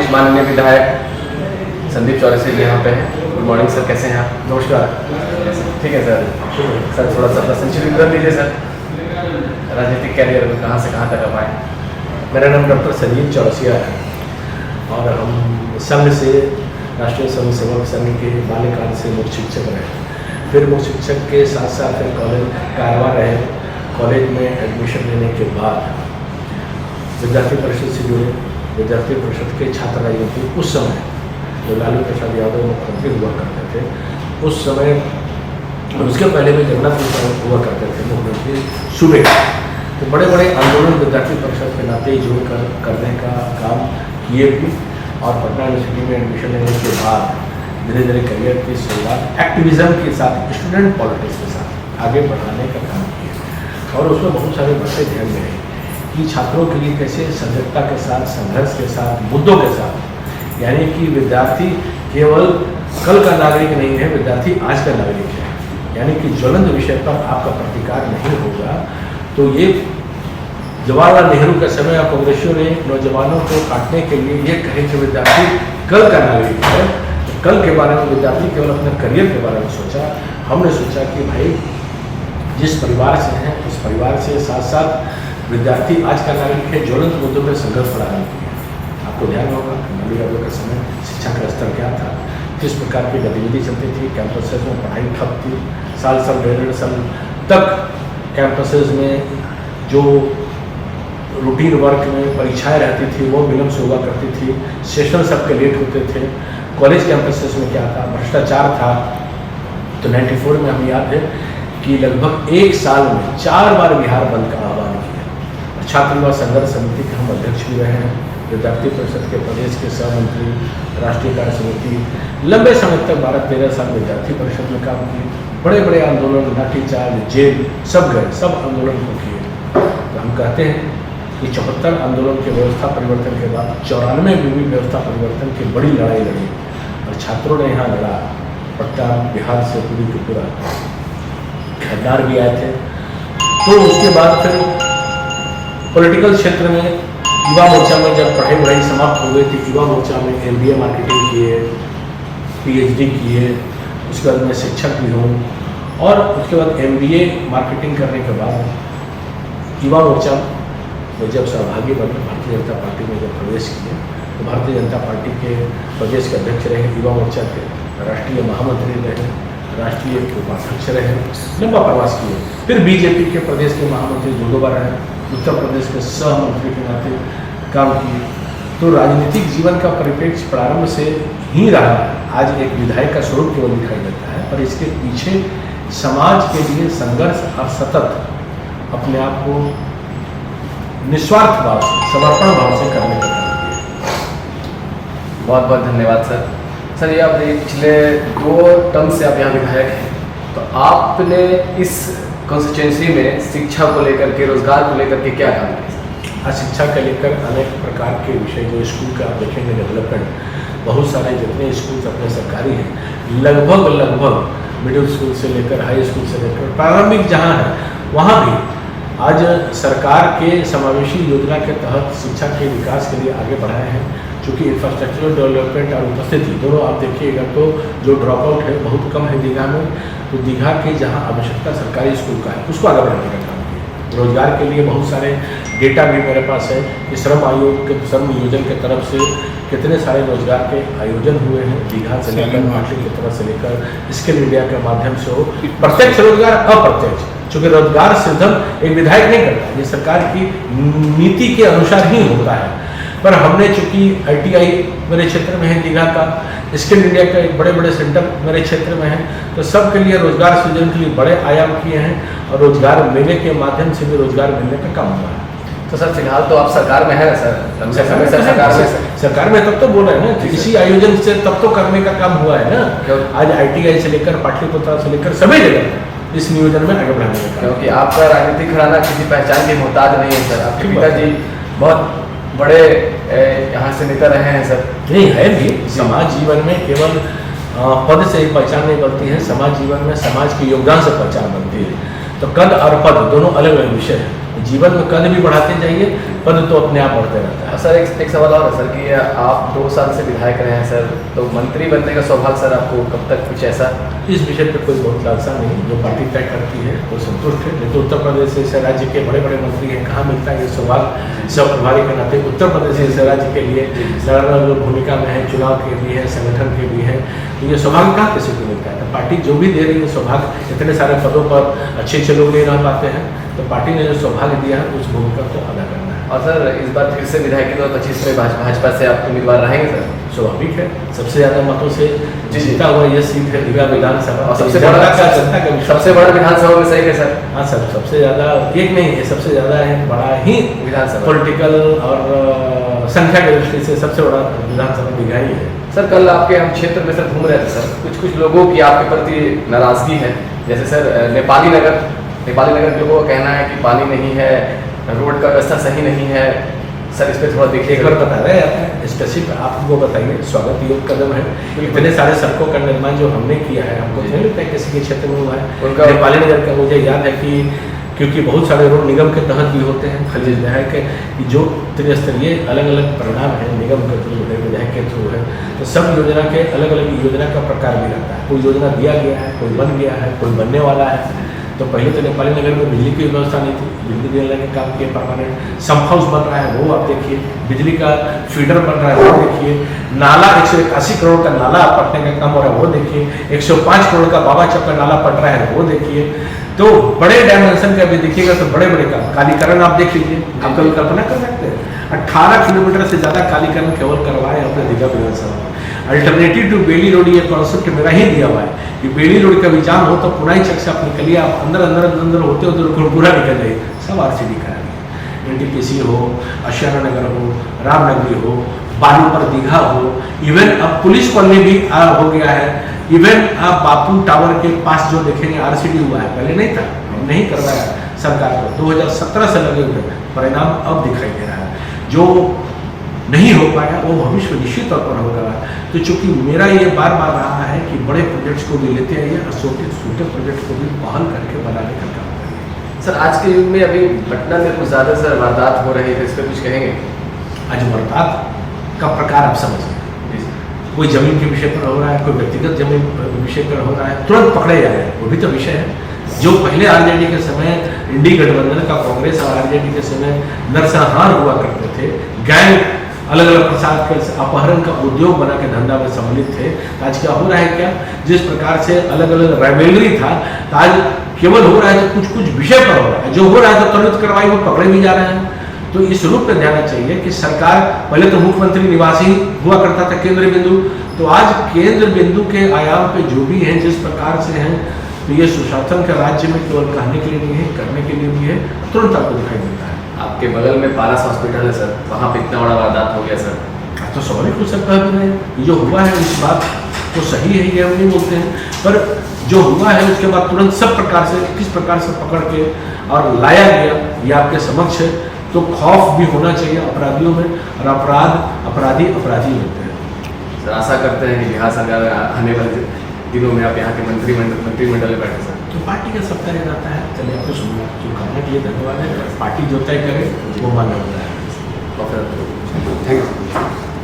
Morning माननीय विधायक संदीप चौरसिया जी यहाँ पे हैं। गुड मॉर्निंग सर, कैसे हैं आप? नमस्कार। ठीक है सर। सर थोड़ा सा अपना संक्षिप्त कर लीजिए सर, राजनीतिक कैरियर में कहाँ से कहाँ तक आप आए? मेरा नाम डॉक्टर संदीप चौरसिया है और हम संघ से राष्ट्रीय स्वयं सेवक संघ के बाल्यकाल से मुख्य शिक्षक रहे। फिर मुख्य शिक्षक के साथ साथ फिर कॉलेज कारवां रहे। कॉलेज में एडमिशन लेने के बाद विद्यार्थी परिषद से जुड़े। विद्यार्थी परिषद के छात्र राजनीति उस समय जो लालू प्रसाद यादव मुख्यमंत्री हुआ करते थे, उस समय उसके पहले में जगन्नाथ मिश्र हुआ करते थे मुख्यमंत्री सूबे का। तो बड़े बड़े आंदोलन विद्यार्थी परिषद के नाते जोड़कर करने का काम किए भी और पटना यूनिवर्सिटी में एडमिशन लेने के बाद धीरे धीरे करियर की शुरुआत एक्टिविज्म के साथ, स्टूडेंट पॉलिटिक्स के साथ आगे बढ़ाने का काम किया। और उसमें बहुत सारे बच्चे ध्यान में रहे कि छात्रों के लिए कैसे सजगता के साथ, संघर्ष के साथ, मुद्दों के साथ, यानी कि विद्यार्थी केवल कल का नागरिक नहीं है, विद्यार्थी आज का नागरिक है। यानी कि ज्वलंत विषय पर आपका प्रतिकार नहीं होगा तो ये जवाहरलाल नेहरू के समय कांग्रेसियों ने नौजवानों को काटने के लिए ये कहे कि विद्यार्थी कल का नागरिक है। तो कल के बारे में विद्यार्थी केवल अपने करियर के बारे में सोचा। हमने सोचा कि भाई जिस परिवार से हैं उस परिवार से साथ साथ विद्यार्थी आज का नागरिक है, ज्वलंत मुद्दों पर संघर्ष बढ़ाने के लिए। आपको ध्यान होगा लालू यादव का समय शिक्षा का स्तर क्या था, किस प्रकार की गतिविधि चलती थी, कैंपसेस में पढ़ाई ठप थी, साल डेढ़ साल तक कैंपसेस में जो रूटीन वर्क में परीक्षाएं रहती थी वो विलम्ब से हुआ करती थी, सेशन सबके लेट होते थे। कॉलेज कैंपसेस में क्या था, भ्रष्टाचार था। तो 94 में हमें याद है कि लगभग एक साल में 4 बार बिहार बंद का आह्वान किया। छात्र युवा संघर्ष समिति के हम अध्यक्ष भी रहे हैं, विद्यार्थी परिषद के प्रदेश के सह मंत्री, राष्ट्रीय कार्य समिति, लंबे समय तक 12-13 साल विद्यार्थी परिषद में काम किए। बड़े बड़े आंदोलन, लाठीचार्ज, जेल सब गए, सब आंदोलन को किए। तो हम कहते हैं कि 74 आंदोलन के व्यवस्था परिवर्तन के बाद 94 में भी व्यवस्था परिवर्तन की बड़ी लड़ाई लड़ी और छात्रों ने यहाँ लड़ा। पटना बिहार से पूरी की पूरा गद्दार भी आए थे। तो उसके बाद फिर पॉलिटिकल क्षेत्र में युवा मोर्चा में जब पढ़ाई वढ़ाई समाप्त हो गई थी, युवा मोर्चा में MBA मार्केटिंग किए, PhD किए, उसके बाद मैं शिक्षक भी हूँ। और उसके बाद MBA मार्केटिंग करने के बाद युवा मोर्चा में जब सहभागी बने, भारतीय जनता पार्टी में जब प्रवेश किए तो भारतीय जनता पार्टी के प्रदेश के अध्यक्ष रहे, युवा मोर्चा के राष्ट्रीय महामंत्री रहे, राष्ट्रीय उपाध्यक्ष रहे, लंबा प्रवास किए। फिर बीजेपी के प्रदेश के महामंत्री 2 बार रहे, उत्तर प्रदेश के सह मंत्री के नाते काम किए। तो राजनीतिक जीवन का परिप्रेक्ष्य प्रारंभ से ही रहा है। आज एक विधायक का स्वरूप केवल दिखाई देता है, पर इसके पीछे समाज के लिए संघर्ष और सतत अपने आप को निस्वार्थ भाव से, समर्पण भाव से करने का काम किया। बहुत बहुत धन्यवाद सर। सर ये आप पिछले 2 टर्म से आप यहाँ विधायक हैं, तो आपने इस कॉन्स्टिट्यूंसी में शिक्षा को लेकर के, रोजगार को लेकर के क्या काम किया? आज शिक्षा को लेकर अनेक प्रकार के विषय, जो स्कूल का आप देखेंगे डेवलपमेंट, बहुत सारे जितने स्कूल अपने सरकारी हैं, लगभग मिडिल स्कूल से लेकर हाई स्कूल से लेकर प्रारंभिक जहाँ है वहाँ भी आज सरकार के समावेशी योजना के तहत शिक्षा के विकास के लिए आगे बढ़ाए हैं। चूँकि इंफ्रास्ट्रक्चरल डेवलपमेंट और उपस्थिति दोनों आप देखिएगा तो जो ड्रॉप आउट है बहुत कम है दीघा में। तो दीघा के जहाँ आवश्यकता सरकारी स्कूल का है उसको आगे बढ़ाने का काम किया। रोजगार के लिए बहुत सारे डेटा भी मेरे पास है कि श्रम नियोजन के तरफ से कितने सारे रोजगार के आयोजन हुए हैं दीघा से लेकर, मार्केट की तरफ से लेकर, स्किल इंडिया के माध्यम से हो, प्रत्यक्ष रोजगार, अप्रत्यक्ष। चूँकि रोजगार सृजन एक विधायक नहीं करता, ये सरकार की नीति के अनुसार ही होता है। पर हमने चूँकि ITI मेरे क्षेत्र में है दीघा का, स्किल इंडिया का एक बड़े सेंटर मेरे क्षेत्र में है, तो सबके लिए रोजगार सृजन के लिए बड़े आयाम किए हैं और रोजगार मेले के माध्यम से भी रोजगार मिलने का काम हुआ है। तो सर फिलहाल तो आप सरकार में है ना सर? सरकार में तब तो बोल रहे हैं ना, इसी आयोजन से तब तो करने का काम हुआ है ना। आज ITI से लेकर पाटलिपुत्र से लेकर सभी जगह इस नियोजन में आगे बढ़ाने का, क्योंकि आपका राजनीतिक घराना किसी पहचान के मोहताज नहीं है सर। आपके पिताजी बहुत बड़े यहाँ से नेता रहे हैं सर। नहीं है भी, समाज जीवन में केवल पद से एक पहचान नहीं बनती है, समाज जीवन में समाज के योगदान से पहचान बनती है। तो कद और पद दोनों अलग अलग विषय हैं। जीवन में कद भी बढ़ाते जाइए, पद तो अपने आप बढ़ते रहता है। सर एक सवाल और है सर कि आप 2 साल से विधायक रहे हैं सर, तो मंत्री बनने का सौभाग्य सर आपको कब तक कुछ ऐसा? इस विषय पर कोई बहुत लालसा नहीं, जो पार्टी तय करती है वो संतुष्ट है। नहीं तो उत्तर प्रदेश जैसे राज्य के बड़े बड़े मंत्री हैं, कहाँ मिलता है ये सौभाग्य? सब प्रभारी के नाते उत्तर प्रदेश जैसे राज्य के लिए लड़ाई भूमिका में है, चुनाव के लिए है, संगठन के लिए है, तो ये सौभाग्य कहाँ किसी को मिलता है? तो पार्टी जो भी दे रही है सौभाग्य, इतने सारे पदों पर अच्छे लोग नहीं रह पाते हैं, तो पार्टी ने जो सौभाग्य दिया है उस भूमिका को अदा करना है। और सर इस बार फिर से विधायक के 2025 में भाजपा से आप उम्मीदवार रहेंगे सर? स्वाभाविक है, सबसे ज़्यादा मतों से जीता हुआ ये सीट है रीवा विधानसभा, और सबसे बड़ा विधानसभा में सही है सर? हाँ सर, सबसे ज़्यादा एक नहीं है, सबसे ज़्यादा है, बड़ा ही विधानसभा पॉलिटिकल और संख्या की दृष्टि से सबसे बड़ा विधानसभा दीघा ही है। सर कल आपके हम क्षेत्र में सर घूम रहे थे सर, कुछ लोगों की आपके प्रति नाराज़गी है, जैसे सर नेपाली नगर के लोगों का कहना है कि पानी नहीं है, रोड का व्यवस्था सही नहीं है सर, इस पर थोड़ा देखिए। एक बार बता रहे हैं स्पेसिफिक आपको बताइए, स्वागत योग्य कदम है। इतने सारे सड़कों का निर्माण जो हमने किया है, हमको नहीं लगता है किसी के क्षेत्र में हुआ है। उनका नेपाली नगर का मुझे याद है कि क्योंकि बहुत सारे रोड निगम के तहत भी होते हैं, खलीज विधायक कि जो त्रिस्तरीय अलग अलग परिणाम है निगम के थ्रू है, विधायक के थ्रू है, तो सब योजना के अलग अलग योजना का प्रकार भी रहता है। कोई योजना दिया गया है, कोई बन गया है, कोई बनने वाला है। तो पहले तो नेपाली नगर में बिजली की व्यवस्था नहीं थी, बिजली देने के काम किए परमानेंट। सम्प हाउस बन रहा है वो आप देखिए, बिजली का फीडर बन रहा है वो देखिए, नाला 181 करोड़ का नाला पटने का काम हो रहा है वो देखिए, 105 करोड़ का बाबा चौक का नाला पट रहा है वो देखिए। तो बड़े डायमेंशन का भी देखिएगा तो बड़े बड़े काम, कालीकरण आप देख लीजिए, आप कभी कल्पना कर सकते हैं 18 किलोमीटर से ज़्यादा कालीकरण केवल करवाए अपने दीघा विधानसभा। अल्टरनेटिव टू बेली रोड ये कॉन्सेप्ट मेरा ही दिया हुआ है कि बेली रोड का भी जाम हो तो पुनाई चक से आप निकलिए, आप अंदर होते पूरा निकल जाइए, सब RCD करा दिए। NTPC हो, आशियाना नगर हो, रामनगरी हो, बालू पर दीघा हो, इवन अब पुलिस कॉलोनी भी हो गया है। इवन आप बापू टावर के पास जो देखेंगे RCD हुआ है, पहले नहीं था, नहीं करवाया सरकार को, 2017 से लगे हुए परिणाम अब दिखाई दे रहा है। जो नहीं हो पाया वो भविष्य निश्चित तौर पर होगा। तो चूंकि मेरा ये बार बार रहा है कि बड़े प्रोजेक्ट्स को भी लेते आइए और छोटे प्रोजेक्ट को भी पहल करके बनाने का काम करिए। सर आज के युग में अभी पटना में कुछ ज़्यादा सर वारदात हो रही है, इस पर कुछ कहेंगे? आज वारदात का प्रकार आप समझिए, कोई जमीन के विषय पर हो रहा है, कोई व्यक्तिगत जमीन विषय पर हो रहा है, तुरंत पकड़े जा रहे हैं, वो भी तो विषय है। जो पहले RJD के समय इंडी गठबंधन का कांग्रेस और RJD के समय नरसंहार हुआ करते थे, गैंग अलग अलग प्रसाद के अपहरण का उद्योग बना के धंधा में सम्मिलित थे, आज क्या हो रहा है? क्या जिस प्रकार से अलग अलग राइवलरी था, आज केवल हो रहा है तो कुछ विषय पर हो रहा है, जो हो रहा है तो त्वरित कार्रवाई वो पकड़े भी जा रहे हैं। तो इस रूप में ध्यान चाहिए कि सरकार पहले तो मुख्यमंत्री निवास ही हुआ करता था केंद्र बिंदु, तो आज केंद्र बिंदु के आयाम पे जो भी हैं जिस प्रकार से हैं, तो ये सुशासन के राज्य में केवल कहने के लिए नहीं है, करने के लिए भी है, तुरंत आपको दिखाई देता है। आपके बगल में पारस हॉस्पिटल है सर, वहाँ पे इतना बड़ा वारदात हो गया सर, तो स्वाभाविक हो सकता है ये जो हुआ है इस बात तो सही है, ये हम नहीं बोलते हैं, पर जो हुआ है उसके बाद तुरंत सब प्रकार से किस प्रकार से पकड़ के और लाया गया ये आपके समक्ष है। तो खौफ भी होना चाहिए अपराधियों में, और अपराधी होते हैं। सर आशा करते हैं कि बिहार सरकार आने वाले दिनों में आप यहाँ के मंत्रिमंडल में बैठे सर। तो पार्टी का सब तय रहता है। चलिए आपको शुभकामना के लिए धन्यवाद है। पार्टी जो तय करे वो मान्य होता है। Thank you.